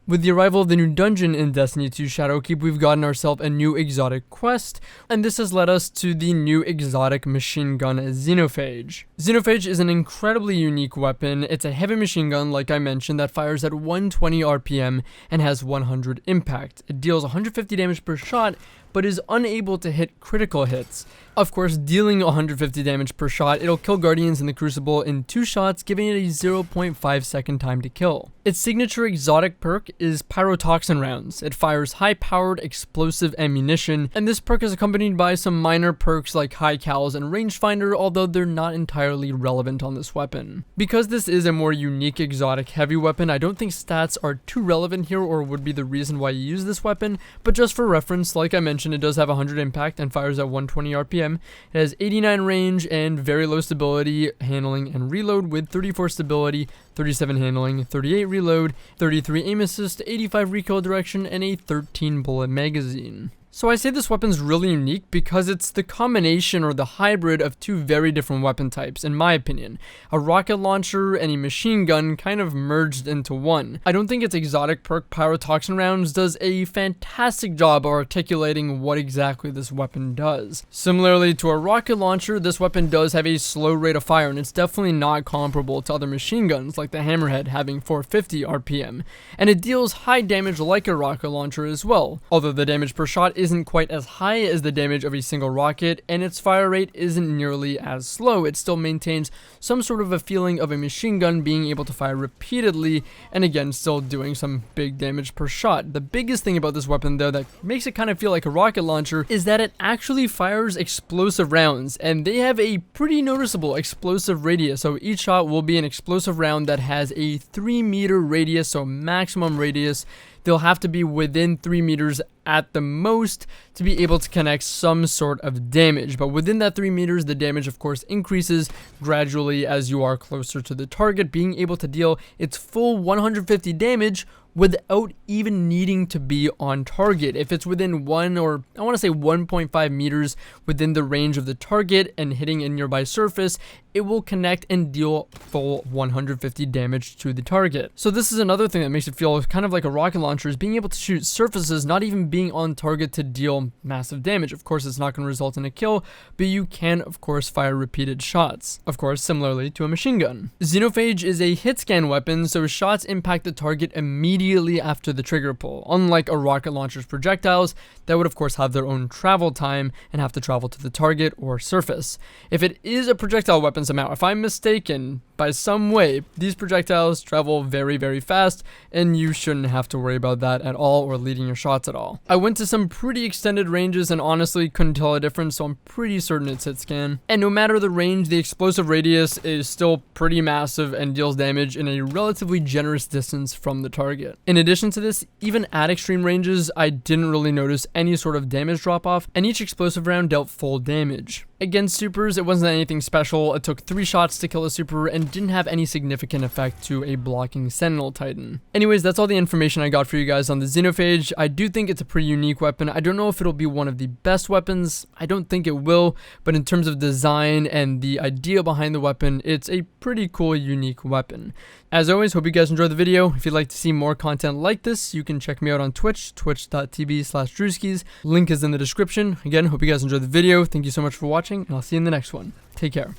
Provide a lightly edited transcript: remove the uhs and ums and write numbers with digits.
With the arrival of the new dungeon in Destiny 2 Shadowkeep, we've gotten ourselves a new exotic quest, and this has led us to the new exotic machine gun Xenophage. Xenophage is an incredibly unique weapon. It's a heavy machine gun, like I mentioned, that fires at 120 RPM and has 100 impact. It deals 150 damage per shot, but is unable to hit critical hits. Of course, dealing 150 damage per shot, it'll kill Guardians in the Crucible in 2 shots, giving it a 0.5 second time to kill. Its signature exotic perk is Pyrotoxin Rounds. It fires high-powered explosive ammunition, and this perk is accompanied by some minor perks like High Cals and Rangefinder, although they're not entirely relevant on this weapon. Because this is a more unique exotic heavy weapon, I don't think stats are too relevant here or would be the reason why you use this weapon, but just for reference, like I mentioned, it does have 100 impact and fires at 120 RPM. It has 89 range and very low stability, handling, and reload with 34 stability, 37 handling, 38 reload, 33 aim assist, 85 recoil direction, and a 13 bullet magazine. So I say this weapon's really unique because it's the combination or the hybrid of two very different weapon types, in my opinion. A rocket launcher and a machine gun kind of merged into one. I don't think its exotic perk Pyrotoxin Rounds does a fantastic job of articulating what exactly this weapon does. Similarly to a rocket launcher, this weapon does have a slow rate of fire, and it's definitely not comparable to other machine guns like the Hammerhead having 450 RPM. And it deals high damage like a rocket launcher as well, although the damage per shot isn't quite as high as the damage of a single rocket, and its fire rate isn't nearly as slow. It still maintains some sort of a feeling of a machine gun being able to fire repeatedly, and again still doing some big damage per shot. The biggest thing about this weapon though that makes it kind of feel like a rocket launcher is that it actually fires explosive rounds, and they have a pretty noticeable explosive radius. So each shot will be an explosive round that has a 3-meter radius, so maximum radius. They'll have to be within 3 meters at the most to be able to connect some sort of damage, but within that 3 meters the damage of course increases gradually as you are closer to the target, being able to deal its full 150 damage without even needing to be on target. If it's within 1 or I want to say 1.5 meters within the range of the target and hitting a nearby surface, it will connect and deal full 150 damage to the target. So this is another thing that makes it feel kind of like a rocket launcher, is being able to shoot surfaces, not even being on target to deal massive damage. Of course, it's not going to result in a kill, but you can of course fire repeated shots, of course similarly to a machine gun. Xenophage is a hit scan weapon, so shots impact the target immediately after the trigger pull, unlike a rocket launcher's projectiles that would of course have their own travel time and have to travel to the target or surface. If it is a projectile weapon somehow, if I'm mistaken, by some way, these projectiles travel very, very fast, and you shouldn't have to worry about that at all or leading your shots at all. I went to some pretty extended ranges and honestly couldn't tell a difference, so I'm pretty certain it's hit scan. And no matter the range, the explosive radius is still pretty massive and deals damage in a relatively generous distance from the target. In addition to this, even at extreme ranges, I didn't really notice any sort of damage drop off, and each explosive round dealt full damage. Against supers, it wasn't anything special. It took 3 shots to kill a super and didn't have any significant effect to a blocking Sentinel Titan. Anyways, that's all the information I got for you guys on the Xenophage. I do think it's a pretty unique weapon. I don't know if it'll be one of the best weapons. I don't think it will, but in terms of design and the idea behind the weapon, it's a pretty cool, unique weapon. As always, hope you guys enjoyed the video. If you'd like to see more content like this, you can check me out on Twitch, twitch.tv/Drewskis. Link is in the description. Again, hope you guys enjoyed the video. Thank you so much for watching, and I'll see you in the next one. Take care.